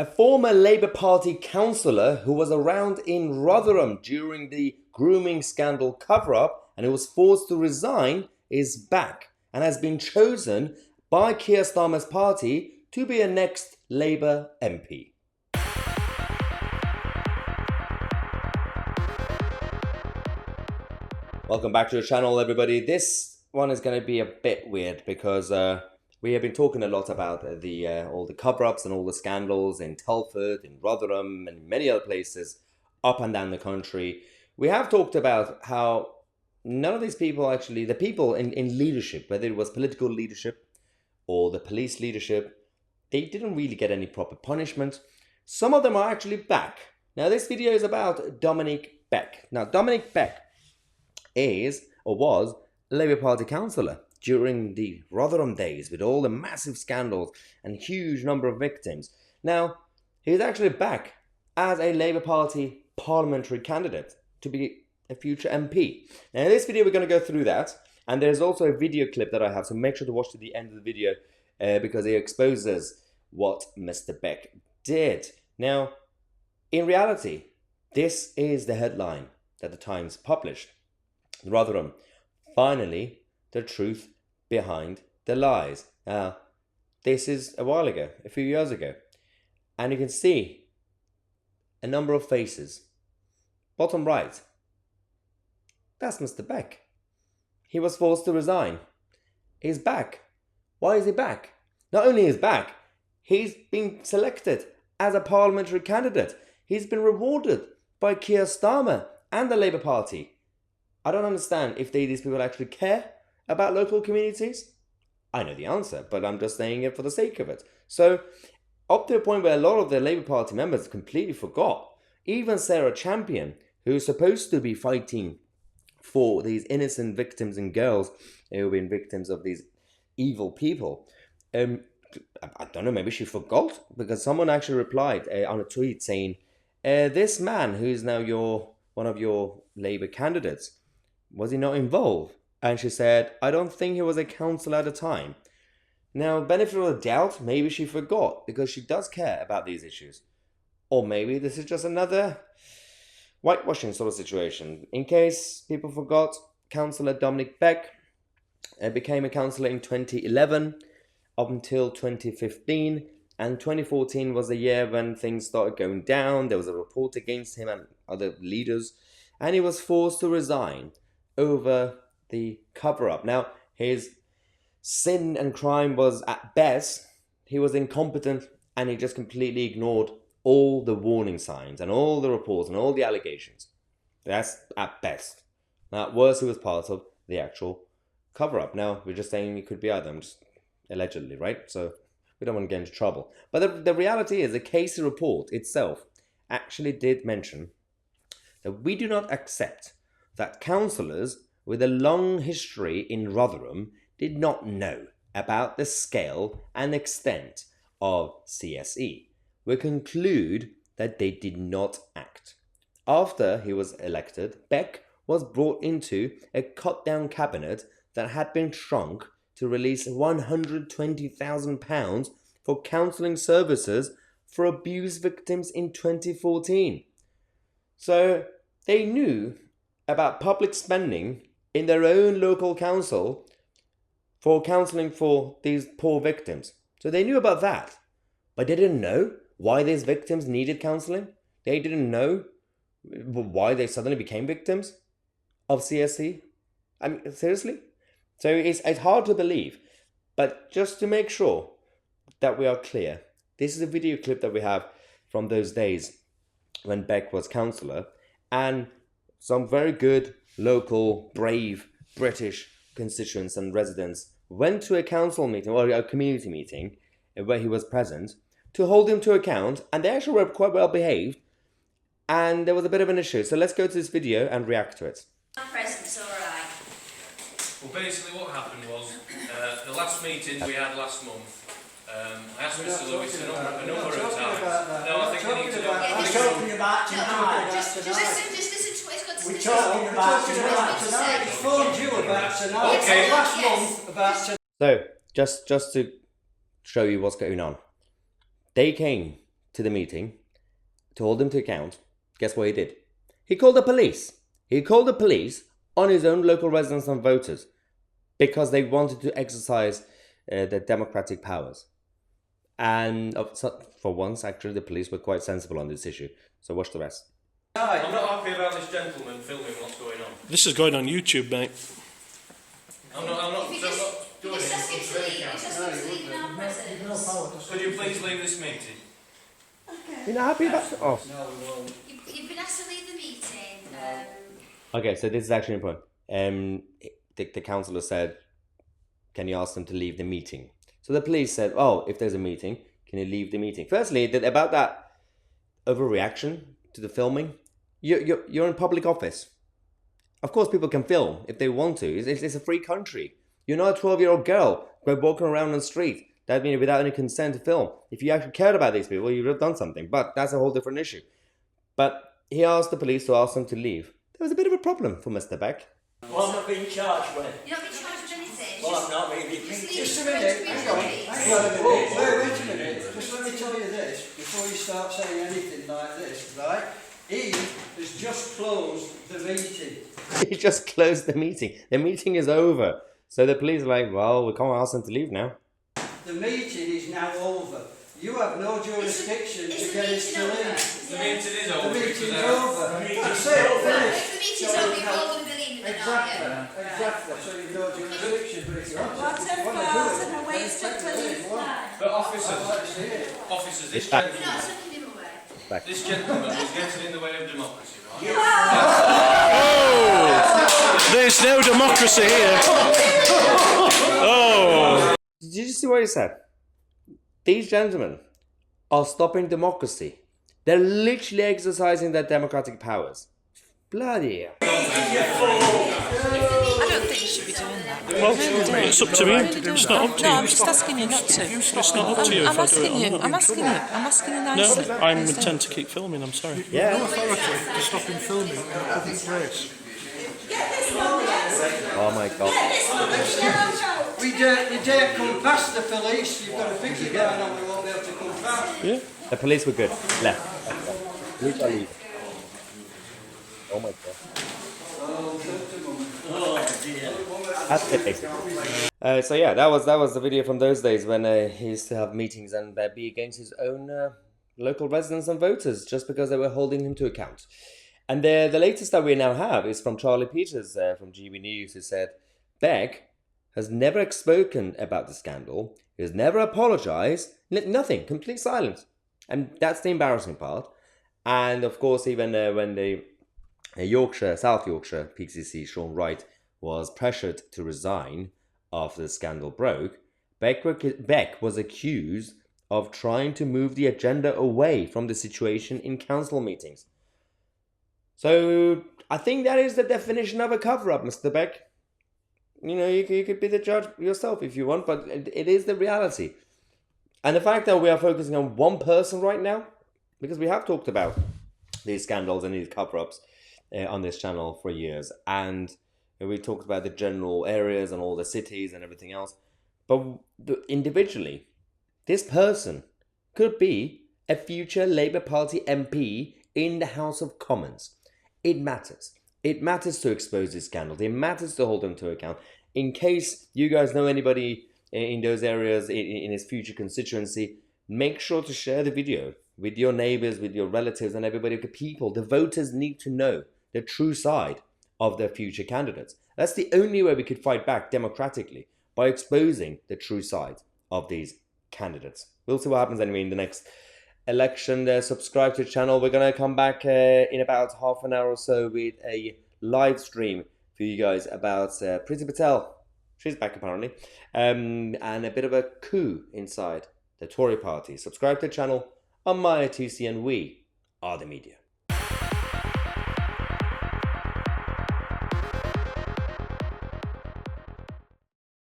A former Labour Party councillor who was around in Rotherham during the grooming scandal cover-up and who was forced to resign is back and has been chosen by Keir Starmer's party to be a next Labour MP. Welcome back to the channel, everybody. This one is going to be a bit weird because we have been talking a lot about all the cover-ups and all the scandals in Telford, in Rotherham, and many other places up and down the country. We have talked about how none of these people actually, the people in leadership, whether it was political leadership or the police leadership, they didn't really get any proper punishment. Some of them are actually back. Now, this video is about Dominic Beck. Now, Dominic Beck is, or was, a Labour Party councillor during the Rotherham days with all the massive scandals and huge number of victims. Now, he's actually back as a Labour Party parliamentary candidate to be a future MP. Now, in this video, we're going to go through that. And there's also a video clip that I have, so make sure to watch to the end of the video because it exposes what Mr. Beck did. Now, in reality, this is the headline that the Times published. Rotherham, finally, the truth behind the lies. Now, this is a while ago, a few years ago. And you can see a number of faces. Bottom right, that's Mr. Beck. He was forced to resign. He's back. Why is he back? Not only is he back, he's been selected as a parliamentary candidate. He's been rewarded by Keir Starmer and the Labour Party. I don't understand if these people actually care about local communities. I know the answer, but I'm just saying it for the sake of it. So, up to a point where a lot of the Labour Party members completely forgot. Even Sarah Champion, who's supposed to be fighting for these innocent victims and girls who have been victims of these evil people. I don't know, maybe she forgot, because someone actually replied on a tweet saying, this man who is now one of your Labour candidates, was he not involved? And she said, I don't think he was a councillor at the time. Now, benefit of the doubt, maybe she forgot, because she does care about these issues. Or maybe this is just another whitewashing sort of situation. In case people forgot, Councillor Dominic Beck became a councillor in 2011 up until 2015, and 2014 was the year when things started going down. There was a report against him and other leaders, and he was forced to resign over the cover-up. Now, his sin and crime was, at best, he was incompetent and he just completely ignored all the warning signs and all the reports and all the allegations. That's at best. Now, at worst, he was part of the actual cover-up. Now, we're just saying he could be either. I'm just allegedly, right? So we don't want to get into trouble. But the reality is the case report itself actually did mention that we do not accept that councillors with a long history in Rotherham did not know about the scale and extent of CSE. We conclude that they did not act. After he was elected, Beck was brought into a cut-down cabinet that had been shrunk to release £120,000 for counselling services for abuse victims in 2014. So they knew about public spending in their own local council for counselling for these poor victims. So they knew about that, but they didn't know why these victims needed counselling. They didn't know why they suddenly became victims of CSE. I mean, seriously? So it's hard to believe, but just to make sure that we are clear, this is a video clip that we have from those days when Beck was councillor, and some very good local, brave British constituents and residents went to a council meeting or a community meeting where he was present to hold him to account, and they actually were quite well behaved, and there was a bit of an issue. So let's go to this video and react to it. Presents, all right. Well, basically what happened was, the last meeting we had last month, I asked Mr Lewis a number of times. No, I think we need to do that. We're talking about tonight. Just listen to what he's got to say. We're talking about tonight. He phoned you about tonight. Okay. Last month about tonight. So, just to show you what's going on. They came to the meeting to hold them to account, guess what he did? He called the police. He called the police on his own local residents and voters because they wanted to exercise their democratic powers. And for once, actually, the police were quite sensible on this issue. So watch the rest. I'm not happy about this gentleman filming what's going on. This is going on YouTube, mate. I'm not If you doing just it. ask him to leave, just ask him to leave in our presence. Could you please leave this meeting? You're not happy about it? Oh. No, we won't. You've been asked to leave the meeting. Okay, so this is actually important. The councillor said, can you ask them to leave the meeting? So the police said, oh, if there's a meeting, can you leave the meeting? Firstly, about that overreaction to the filming, you're in public office. Of course, people can film if they want to. It's a free country. You're not a 12-year-old girl walking around on the street. That means without any consent to film. If you actually cared about these people, you would have done something. But that's a whole different issue. But he asked the police to ask them to leave. There was a bit of a problem for Mr. Beck. Well, I'm not being charged with. You're not being charged with anything. Well, I'm not being. Just leave Just a it minute. to Hang the on. police. Hang on a minute. Wait a minute. Just let me tell you this before you start saying anything like this, right? He has just closed the meeting. He just closed the meeting. The meeting is over. So the police are like, well, we can't ask them to leave now. The meeting is now over. You have no jurisdiction to get us to leave. The meeting is The over. meeting's over. That's it. Finished. If the meeting's over, you're all going to believe in it, aren't you? Exactly. So you've no jurisdiction, but if you want What to, a you want to do farce it. and a waste of police time. But officers, this back. You're not gentleman, sucking him away. this gentleman was getting in the way of democracy, right? There's no democracy here. Oh. Did you see what he said? These gentlemen are stopping democracy. They're literally exercising their democratic powers. Bloody hell. I don't think you should be doing that. Well, it's up to me. It's not up to No, I'm you. just asking you not to. It's not up to you I'm if I do asking it you. or not. I'm asking you nicely. No, I intend to keep filming, I'm sorry. Yeah. authority to stop him filming in a public place. Oh my God. We dare come past the police. You've got to think about it, and we won't be able to come past. Yeah. The police were good. Left. Police are leaving. Oh my God. That's it. So yeah, that was the video from those days when he used to have meetings and be against his own local residents and voters just because they were holding him to account. And the latest that we now have is from Charlie Peters from GB News, who said Beck has never spoken about the scandal. He has never apologized. Nothing. Complete silence. And that's the embarrassing part. And of course, even when the South Yorkshire PCC Sean Wright was pressured to resign after the scandal broke, Beck was accused of trying to move the agenda away from the situation in council meetings. So I think that is the definition of a cover-up, Mr. Beck. You know, you could be the judge yourself if you want, but it is the reality. And the fact that we are focusing on one person right now, because we have talked about these scandals and these cover-ups on this channel for years, and we talked about the general areas and all the cities and everything else, but individually, this person could be a future Labour Party MP in the House of Commons. It matters. It matters to expose these scandals. It matters to hold them to account. In case you guys know anybody in those areas in his future constituency, make sure to share the video with your neighbours, with your relatives and everybody. The people, the voters need to know the true side of their future candidates. That's the only way we could fight back democratically, by exposing the true side of these candidates. We'll see what happens anyway in the next election. Subscribe to the channel. We're going to come back in about half an hour or so with a live stream for you guys about Priti Patel. She's back apparently. And a bit of a coup inside the Tory party. Subscribe to the channel. I'm Tousi and we are the media.